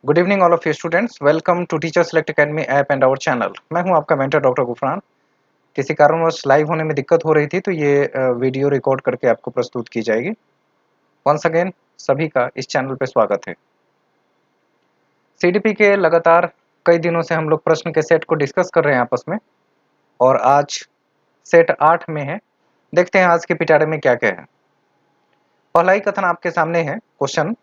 Good evening all of you students, welcome to teacher select academy app and our channel. मैं हूं आपका mentor doctor Gufran. किसी कारणवश live होने में दिक्कत हो रही थी तो ये वीडियो रिकॉर्ड करके आपको प्रस्तुत की जाएगी। वंस अगेन सभी का इस चैनल पे स्वागत है। सीडीपी के लगातार कई दिनों से हम लोग प्रश्न के सेट को डिस्कस कर रहे हैं आपस में, और आज सेट 8 में है। देखते हैं आज के पिटारे में क्या क्या है। पहला ही कथन आपके सामने है, क्वेश्चन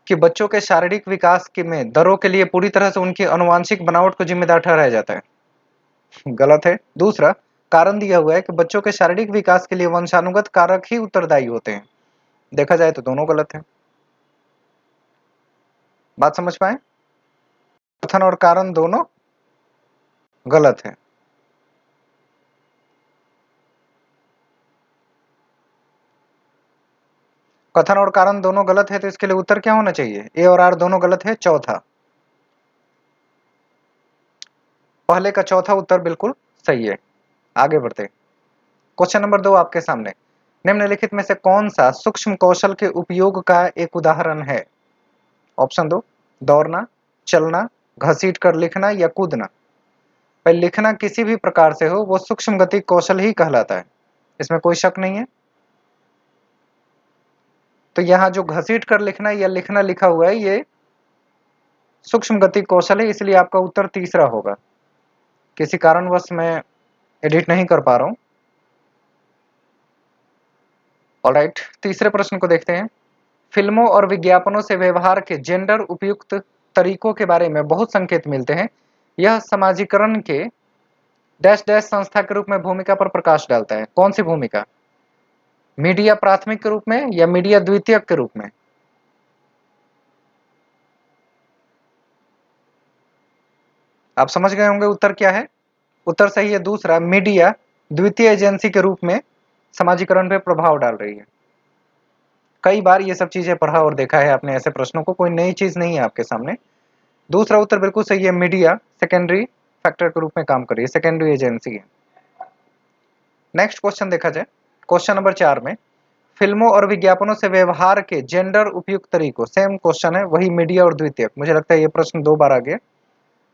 कि बच्चों के शारीरिक विकास के में दरों के लिए पूरी तरह से उनकी आनुवांशिक बनावट को जिम्मेदार ठहराया जाता है। गलत है। दूसरा कारण दिया हुआ है कि बच्चों के शारीरिक विकास के लिए वंशानुगत कारक ही उत्तरदायी होते हैं। देखा जाए तो दोनों गलत है। बात समझ पाए? कथन और कारण दोनों गलत है। कथन और कारण दोनों गलत है तो इसके लिए उत्तर क्या होना चाहिए? ए और आर दोनों गलत है। चौथा, पहले का चौथा उत्तर बिल्कुल सही है। आगे बढ़ते। क्वेश्चन नंबर 2 आपके सामने, निम्नलिखित में से कौन सा सूक्ष्म कौशल के उपयोग का एक उदाहरण है? ऑप्शन 2, दौड़ना, चलना, घसीट कर लिखना या कूदना। भाई लिखना किसी भी प्रकार से हो वो सूक्ष्म गति कौशल ही कहलाता है, इसमें कोई शक नहीं है। तो यहाँ जो घसीट कर लिखना या लिखना लिखा हुआ है ये सूक्ष्म गति कौशल है, इसलिए आपका उत्तर तीसरा होगा। किसी कारणवश मैं एडिट नहीं कर पा रहा हूं। ऑलराइट, तीसरे प्रश्न को देखते हैं। फिल्मों और विज्ञापनों से व्यवहार के जेंडर उपयुक्त तरीकों के बारे में बहुत संकेत मिलते हैं। यह समाजीकरण के डैश डैश संस्था के रूप में भूमिका पर प्रकाश डालता है। कौन सी भूमिका? मीडिया प्राथमिक के रूप में या मीडिया द्वितीयक के रूप में? आप समझ गए होंगे उत्तर क्या है। उत्तर सही है दूसरा, मीडिया द्वितीय एजेंसी के रूप में समाजीकरण पे प्रभाव डाल रही है। कई बार ये सब चीजें पढ़ा और देखा है आपने ऐसे प्रश्नों को, कोई नई चीज नहीं है आपके सामने। दूसरा उत्तर बिल्कुल सही है, मीडिया सेकेंडरी फैक्टर के रूप में काम कर रही है, सेकेंडरी एजेंसी है। नेक्स्ट क्वेश्चन देखा जाए। क्वेश्चन नंबर 4 में फिल्मों और विज्ञापनों से व्यवहार के जेंडर उपयुक्त तरीकों, सेम क्वेश्चन है, वही मीडिया और द्वितीयक। मुझे लगता है ये प्रश्न 2 बार आ गया,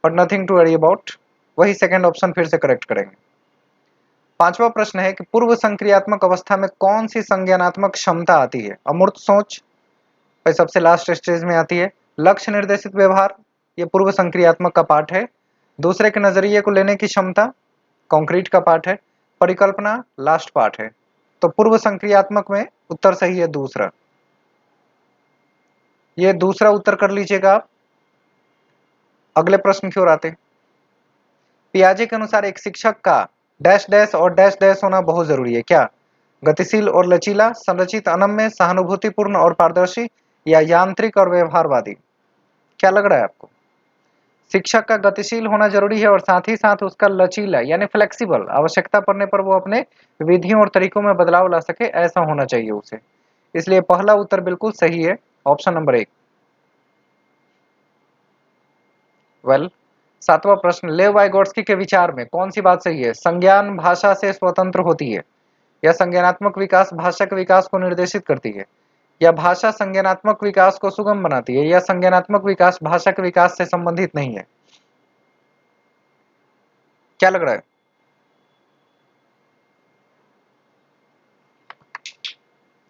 but nothing to worry about, वही सेकंड ऑप्शन फिर से करेक्ट करेंगे। पांचवा प्रश्न है कि पूर्व संक्रियात्मक अवस्था में कौन सी संज्ञानात्मक क्षमता आती है? अमूर्त सोच भाई सबसे लास्ट स्टेज में आती है। लक्ष्य निर्देशित व्यवहार, ये पूर्व संक्रियात्मक का पार्ट है। दूसरे के नजरिए को लेने की क्षमता, कंक्रीट का पार्ट है। परिकल्पना लास्ट पार्ट है। तो पूर्व संक्रियात्मक में उत्तर सही है दूसरा। ये दूसरा उत्तर कर लीजिएगा आप। अगले प्रश्न की ओर आते हैं। पियाजे के अनुसार एक शिक्षक का डैश डैश और डैश डैश होना बहुत जरूरी है। क्या? गतिशील और लचीला, संरचित अनम्य, सहानुभूतिपूर्ण और पारदर्शी, या यांत्रिक और व्यवहारवादी? क्या लग रहा है आपको? शिक्षक का गतिशील होना जरूरी है और साथ ही साथ उसका लचीला यानी फ्लेक्सिबल, आवश्यकता पड़ने पर वो अपने विधियों और तरीकों में बदलाव ला सके, ऐसा होना चाहिए उसे। इसलिए पहला उत्तर बिल्कुल सही है, ऑप्शन नंबर 1। वेल, सातवां प्रश्न, लेव वाइगोट्स्की के विचार में कौन सी बात सही है? संज्ञान भाषा से स्वतंत्र होती है, या संज्ञानात्मक विकास भाषा के विकास को निर्देशित करती है, या भाषा संज्ञानात्मक विकास को सुगम बनाती है, या संज्ञानात्मक विकास भाषा के विकास से संबंधित नहीं है? क्या लग रहा है?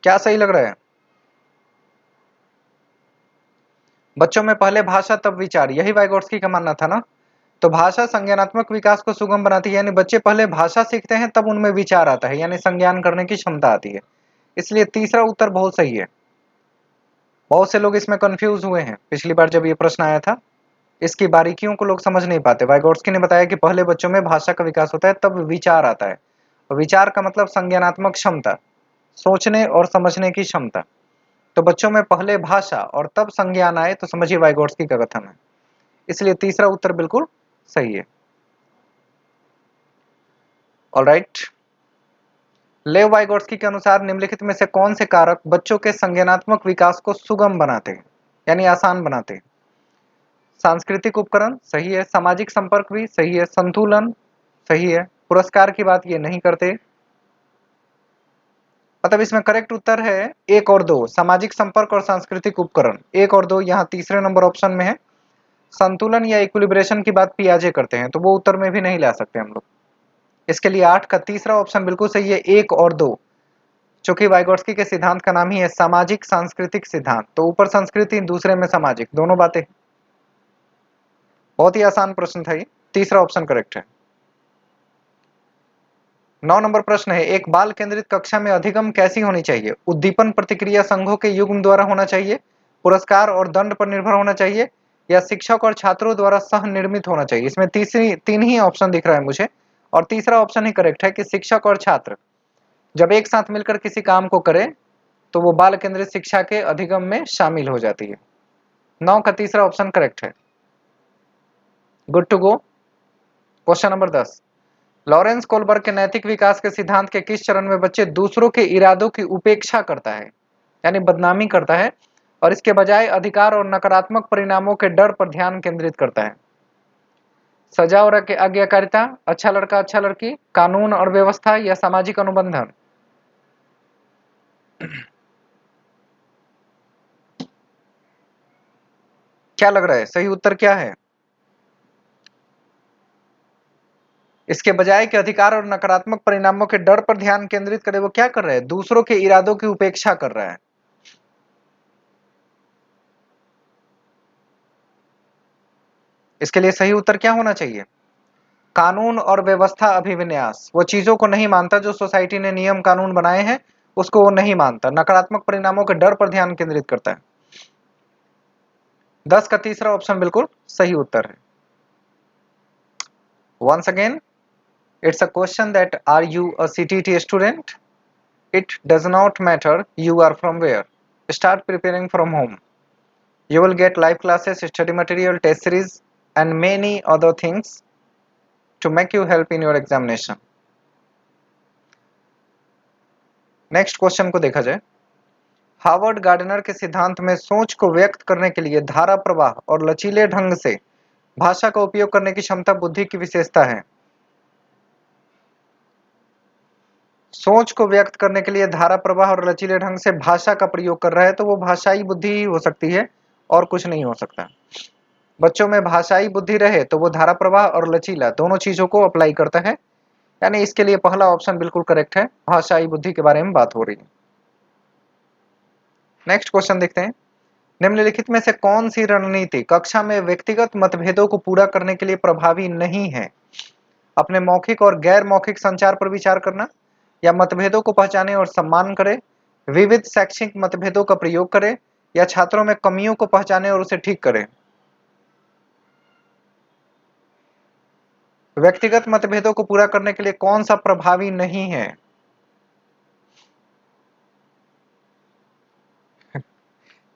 क्या सही लग रहा है? बच्चों में पहले भाषा तब विचार, यही वाइगोट्स्की का मानना था ना। तो भाषा संज्ञानात्मक विकास को सुगम बनाती है, यानी बच्चे पहले भाषा सीखते हैं तब उनमें विचार आता है, यानी संज्ञान करने की क्षमता आती है। इसलिए तीसरा उत्तर बहुत सही है। बहुत से लोग इसमें कंफ्यूज हुए हैं, पिछली बार जब ये प्रश्न आया था इसकी बारीकियों को लोग समझ नहीं पाते। वाइगोट्स्की ने बताया कि पहले बच्चों में भाषा का विकास होता है तब विचार आता है, और विचार का मतलब संज्ञानात्मक क्षमता, सोचने और समझने की क्षमता। तो बच्चों में पहले भाषा और तब संज्ञान आए, तो समझिए वाइगोट्स्की का कथन है। इसलिए तीसरा उत्तर बिल्कुल सही है। ऑलराइट, लेव वाइगोट्स्की के अनुसार निम्नलिखित में से कौन से कारक बच्चों के संज्ञानात्मक विकास को सुगम बनाते हैं, यानी आसान बनाते हैं? सांस्कृतिक उपकरण सही है, सामाजिक संपर्क भी सही है, संतुलन सही है, पुरस्कार की बात ये नहीं करते, मतलब इसमें करेक्ट उत्तर है 1 और 2, सामाजिक संपर्क और सांस्कृतिक उपकरण। 1 और 2 यहाँ तीसरे नंबर ऑप्शन में है। संतुलन या इक्विलिब्रेशन की बात पियाजे करते हैं, तो वो उत्तर में भी नहीं ला सकते हम लोग। इसके लिए 8 का तीसरा ऑप्शन बिल्कुल सही है, 1 और 2। चूंकि वाइगोट्स्की के सिद्धांत का नाम ही है सामाजिक सांस्कृतिक सिद्धांत, तो ऊपर संस्कृति, दूसरे में सामाजिक, दोनों बातें। बहुत ही आसान प्रश्न था ये, तीसरा ऑप्शन करेक्ट है। 9 नंबर प्रश्न है, एक बाल केंद्रित कक्षा में अधिगम कैसी होनी चाहिए? उद्दीपन प्रतिक्रिया संघों के युग्म द्वारा होना चाहिए, पुरस्कार और दंड पर निर्भर होना चाहिए, या शिक्षक और छात्रों द्वारा सह निर्मित होना चाहिए? इसमें तीन ही ऑप्शन दिख रहा है मुझे, और तीसरा ऑप्शन ही करेक्ट है कि शिक्षक और छात्र जब एक साथ मिलकर किसी काम को करें तो वो बाल केंद्रित शिक्षा के अधिगम में शामिल हो जाती है। 9 का तीसरा ऑप्शन करेक्ट है। Good to go. Question number 10, Lawrence Kohlberg के नैतिक विकास के सिद्धांत के किस चरण में बच्चे दूसरों के इरादों की उपेक्षा करता है, यानी बदनामी करता है, और इसके बजाय अधिकार और नकारात्मक परिणामों के डर पर ध्यान केंद्रित करता है? सजा और आज्ञाकारिता, अच्छा लड़का अच्छा लड़की, कानून और व्यवस्था, या सामाजिक अनुबंधन? क्या लग रहा है सही उत्तर क्या है? इसके बजाय कि अधिकार और नकारात्मक परिणामों के डर पर ध्यान केंद्रित करे, वो क्या कर रहा है? दूसरों के इरादों की उपेक्षा कर रहा है। इसके लिए सही उत्तर क्या होना चाहिए? कानून और व्यवस्था अभिविन्यास। वो चीजों को नहीं मानता, जो सोसाइटी ने नियम कानून बनाए हैं उसको वो नहीं मानता। नकारात्मक परिणामों के डर पर ध्यान केंद्रित करता है। 10 का तीसरा ऑप्शन बिल्कुल सही उत्तर है। Once again, it's a question that are you a CTT student? It does not matter you are from where. Start preparing from home. You will get live classes, study material, test series and many other things to make you help in your examination. Next question को देखा जाए। Harvard gardener के सिद्धांत में सोच को व्यक्त करने के लिए धारा प्रवाह और लचीले ढंग से भाषा का उपयोग करने की क्षमता बुद्धि की विशेषता है। सोच को व्यक्त करने के लिए धारा प्रवाह और लचीले ढंग से भाषा का प्रयोग कर रहा है, तो वो भाषाई बुद्धि ही हो सकती है और कुछ नहीं हो सकता। बच्चों में भाषाई बुद्धि रहे तो वो धारा प्रवाह और लचीला दोनों चीजों को अप्लाई करता है, यानी इसके लिए पहला ऑप्शन बिल्कुल करेक्ट है, भाषाई बुद्धि के बारे में बात हो रही है। नेक्स्ट क्वेश्चन देखते हैं। निम्नलिखित में से कौन सी रणनीति कक्षा में व्यक्तिगत मतभेदों को पूरा करने के लिए प्रभावी नहीं है? अपने मौखिक और गैर मौखिक संचार पर विचार करना, या मतभेदों को पहचाने और सम्मान करे, विविध शैक्षिक मतभेदों का प्रयोग करे, या छात्रों में कमियों को पहचाने और उसे ठीक करे? व्यक्तिगत मतभेदों को पूरा करने के लिए कौन सा प्रभावी नहीं है?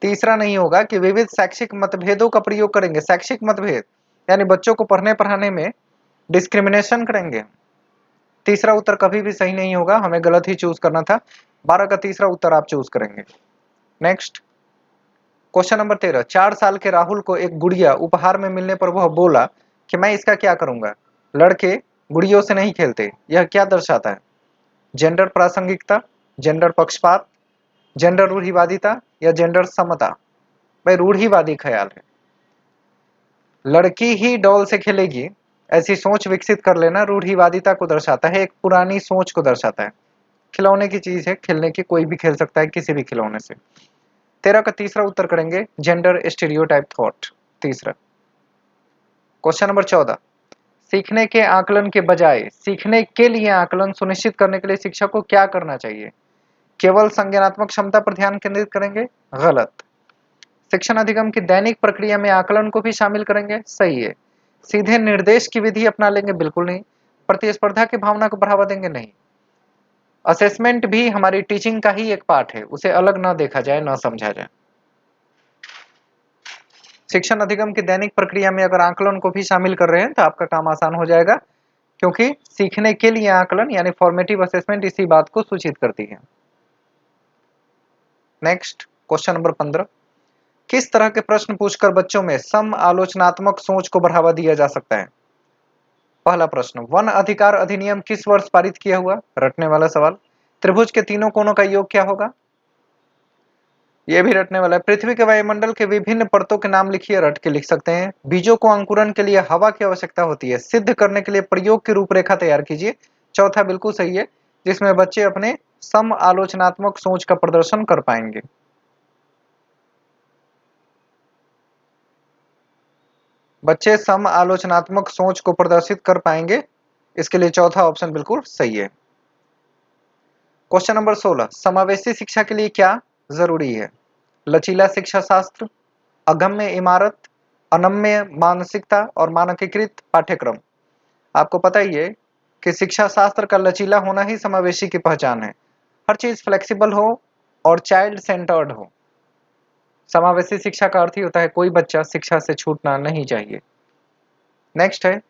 तीसरा नहीं होगा कि विविध शैक्षिक मतभेदों का प्रयोग करेंगे। शैक्षिक मतभेद यानी बच्चों को पढ़ने पढ़ाने में डिस्क्रिमिनेशन करेंगे। तीसरा उत्तर कभी भी सही नहीं होगा, हमें गलत ही चूज करना था। 12 का तीसरा उत्तर आप चूज करेंगे। नेक्स्ट क्वेश्चन नंबर 13, 4 साल के राहुल को एक गुड़िया उपहार में मिलने पर वह बोला कि मैं इसका क्या करूंगा? लड़के गुड़ियों से नहीं खेलते, यह क्या दर्शाता है? जेंडर प्रासंगिकता, जेंडर पक्षपात, जेंडर रूढ़िवादिता, या जेंडर समता? भाई रूढ़िवादी ख्याल है, लड़की ही डॉल से खेलेगी ऐसी सोच विकसित कर लेना रूढ़िवादिता को दर्शाता है, एक पुरानी सोच को दर्शाता है। खिलौने की चीज है, खेलने की, कोई भी खेल सकता है किसी भी खिलौने से। 13 का तीसरा उत्तर करेंगे जेंडर स्टीरियोटाइप थॉट, तीसरा। क्वेश्चन नंबर 14, सीखने के आकलन के बजाय सीखने के लिए आकलन सुनिश्चित करने के लिए शिक्षक को क्या करना चाहिए? केवल संज्ञानात्मक क्षमता पर ध्यान केंद्रित करेंगे? गलत। शिक्षण अधिगम की दैनिक प्रक्रिया में आकलन को भी शामिल करेंगे? सही है। सीधे निर्देश की विधि अपना लेंगे? बिल्कुल नहीं। प्रतिस्पर्धा की भावना को बढ़ावा देंगे? नहीं। असेसमेंट भी हमारी टीचिंग का ही एक पार्ट है, उसे अलग ना देखा जाए, ना समझा जाए। शिक्षण अधिगम की दैनिक प्रक्रिया में अगर आकलन को भी शामिल कर रहे हैं तो आपका काम आसान हो जाएगा, क्योंकि सीखने के लिए आकलन यानी फॉर्मेटिव असेसमेंट इसी बात को सूचित करती है। नेक्स्ट क्वेश्चन नंबर 15, किस तरह के प्रश्न पूछकर बच्चों में सम आलोचनात्मक सोच को बढ़ावा दिया जा सकता है? पहला प्रश्न, वन अधिकार अधिनियम किस वर्ष पारित किया हुआ? रटने वाला सवाल। त्रिभुज के तीनों कोणों का योग क्या होगा? ये भी रटने वाला है। पृथ्वी के वायुमंडल के विभिन्न परतों के नाम लिखिए, रट के लिख सकते हैं। बीजों को अंकुरन के लिए हवा की आवश्यकता होती है, सिद्ध करने के लिए प्रयोग की रूपरेखा तैयार कीजिए। चौथा बिल्कुल सही है, जिसमें बच्चे अपने सम आलोचनात्मक सोच का प्रदर्शन कर पाएंगे। बच्चे सम आलोचनात्मक सोच को प्रदर्शित कर पाएंगे, इसके लिए चौथा ऑप्शन बिल्कुल सही है। क्वेश्चन नंबर 16, समावेशी शिक्षा के लिए क्या जरूरी है? लचीला शिक्षा शास्त्र, अगम्य इमारत, अनम्य मानसिकता और मानकीकृत पाठ्यक्रम। आपको पता ही है कि शिक्षा शास्त्र का लचीला होना ही समावेशी की पहचान है। हर चीज फ्लेक्सिबल हो और चाइल्ड सेंटर्ड हो। समावेशी शिक्षा का अर्थ ही होता है कोई बच्चा शिक्षा से छूटना नहीं चाहिए। नेक्स्ट है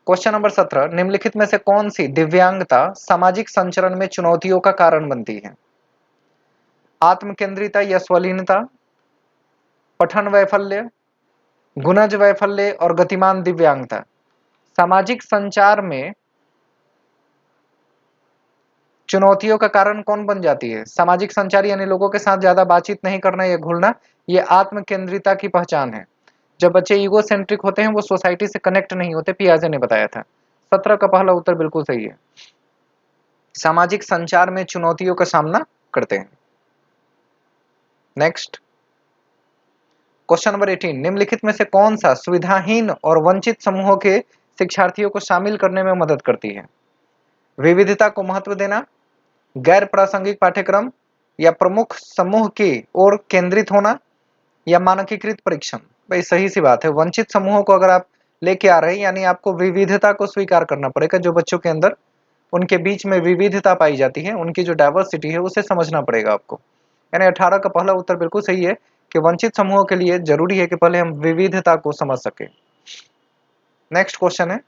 क्वेश्चन नंबर 17, निम्नलिखित में से कौन सी दिव्यांगता सामाजिक संचरण में चुनौतियों का कारण बनती है? आत्मकेंद्रिता या स्वलीनता, पठन वैफल्य, गुणज वैफल्य और गतिमान दिव्यांगता। सामाजिक संचार में चुनौतियों का कारण कौन बन जाती है? सामाजिक संचार यानी लोगों के साथ ज्यादा बातचीत नहीं करना या घुलना, ये आत्मकेंद्रिता की पहचान है। जब बच्चे ईगो सेंट्रिक होते हैं वो सोसाइटी से कनेक्ट नहीं होते, पियाजे ने बताया था। 17 का पहला उत्तर बिल्कुल सही है, सामाजिक संचार में चुनौतियों का सामना करते हैं। नेक्स्ट क्वेश्चन नंबर 18, निम्नलिखित में से कौन सा सुविधाहीन और वंचित समूहों के शिक्षार्थियों को शामिल करने में मदद करती है? विविधता को महत्व देना, गैर प्रासंगिक पाठ्यक्रम, या प्रमुख समूह की ओर केंद्रित होना, या मानकीकृत परीक्षण। भाई सही सी बात है, वंचित समूहों को अगर आप लेके आ रहे हैं यानी आपको विविधता को स्वीकार करना पड़ेगा। जो बच्चों के अंदर उनके बीच में विविधता पाई जाती है, उनकी जो डाइवर्सिटी है उसे समझना पड़ेगा आपको। यानी 18 का पहला उत्तर बिल्कुल सही है कि वंचित समूहों के लिए जरूरी है कि पहले हम विविधता को समझ सके। नेक्स्ट क्वेश्चन है,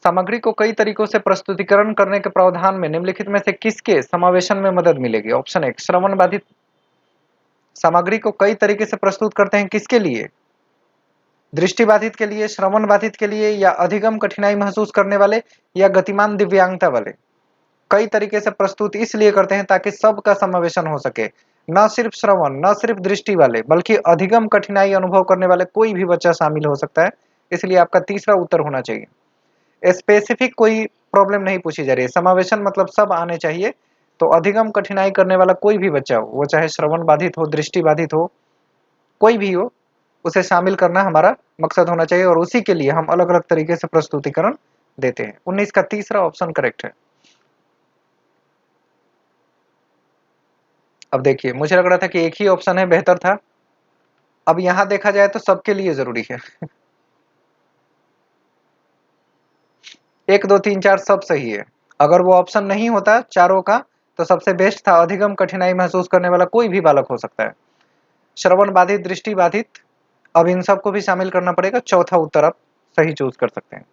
सामग्री को कई तरीकों से प्रस्तुतिकरण करने के प्रावधान में निम्नलिखित में से किसके समावेशन में मदद मिलेगी? ऑप्शन 1, श्रवण बाधित। सामग्री को कई तरीके से प्रस्तुत करते हैं, किसके लिए? दृष्टिबाधित के लिए, श्रवण बाधित के लिए, या अधिगम कठिनाई महसूस करने वाले, या गतिमान दिव्यांगता वाले। कई तरीके से प्रस्तुत इसलिए करते हैं ताकि सबका समावेशन हो सके, न सिर्फ श्रवण, न सिर्फ दृष्टि वाले, बल्कि अधिगम कठिनाई अनुभव करने वाले कोई भी बच्चा शामिल हो सकता है। इसलिए आपका तीसरा उत्तर होना चाहिए। स्पेसिफिक कोई प्रॉब्लम नहीं पूछी जा रही है, समावेशन मतलब सब आने चाहिए। तो अधिगम कठिनाई करने वाला कोई भी बच्चा हो, वो चाहे श्रवण बाधित हो, दृष्टि बाधित हो, कोई भी हो, उसे शामिल करना हमारा मकसद होना चाहिए और उसी के लिए हम अलग अलग तरीके से प्रस्तुतिकरण देते हैं। 19 का तीसरा ऑप्शन करेक्ट है। अब देखिए, मुझे लग रहा था कि एक ही ऑप्शन है, बेहतर था। अब यहां देखा जाए तो सबके लिए जरूरी है। 1 2 3 4 सब सही है। अगर वो ऑप्शन नहीं होता चारों का तो सबसे बेस्ट था, अधिगम कठिनाई महसूस करने वाला कोई भी बालक हो सकता है। श्रवण बाधित, दृष्टि बाधित, अब इन सबको भी शामिल करना पड़ेगा। चौथा उत्तर आप सही चूज कर सकते हैं।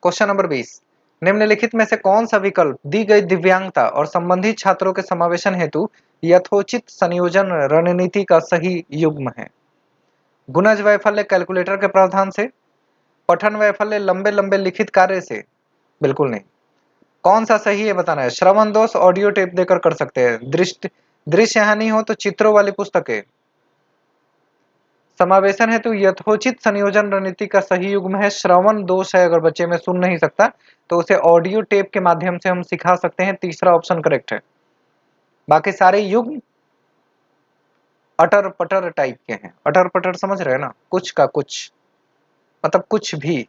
क्वेश्चन नंबर 20, निम्नलिखित में से कौन सा विकल्प दी गई दिव्यांगता और संबंधित छात्रों के समावेशन हेतु यथोचित संयोजन रणनीति का सही युग्म है? गुणज वैफल्य कैलकुलेटर के प्रावधान से, पठन वैफल्य लंबे लंबे लिखित कार्य से। बिल्कुल नहीं। कौन सा सही है बताना है। श्रवण दोष ऑडियो टेप देकर कर सकते हैं, दृश्य हानि हो तो चित्रों वाली पुस्तकें। समावेशन है तो यथोचित संयोजन रणनीति का सही युग्म है श्रवण दोष है, अगर बच्चे में सुन नहीं सकता तो उसे ऑडियो टेप के माध्यम से हम सिखा सकते हैं। तीसरा ऑप्शन करेक्ट है। बाकी सारे युग्म अटर पटर टाइप के हैं। अटर पटर समझ रहे हैं ना, कुछ का कुछ, मतलब कुछ भी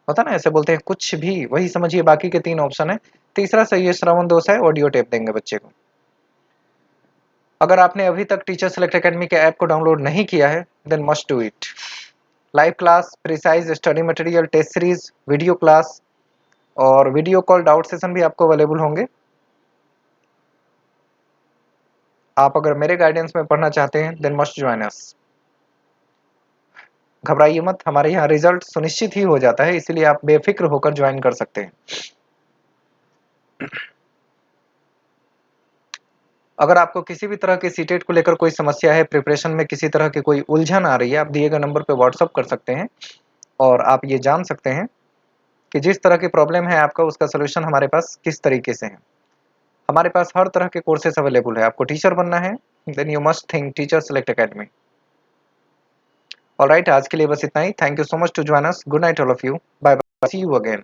होता ना, ऐसे बोलते हैं कुछ भी, वही समझिए। बाकी के 3 ऑप्शन है। तीसरा सही है, श्रवण दोष है, ऑडियो टेप देंगे बच्चे को। अगर आपने अभी तक टीचर सेलेक्ट एकेडमी के ऐप को डाउनलोड नहीं किया है then must do it. Live class, precise study material, test series, video class और वीडियो कॉल डाउट सेशन भी आपको अवेलेबल होंगे। आप अगर मेरे गाइडेंस में पढ़ना चाहते हैं देन मस्ट ज्वाइन अस। घबराइए मत, हमारे यहाँ रिजल्ट सुनिश्चित ही हो जाता है, इसलिए आप बेफिक्र होकर ज्वाइन कर सकते हैं। अगर आपको किसी भी तरह के सीटेट को लेकर कोई समस्या है, प्रिपरेशन में किसी तरह की कोई उलझन आ रही है, आप दिए गए नंबर पे व्हाट्सअप कर सकते हैं और आप ये जान सकते हैं कि जिस तरह की प्रॉब्लम है आपका उसका सोल्यूशन हमारे पास किस तरीके से है। हमारे पास हर तरह के कोर्सेस अवेलेबल है। आपको टीचर बनना है, then you must think teacher select academy. Alright, आज के लिए बस इतना ही। Thank you so much to join us. Good night all of you. Bye bye, see you again.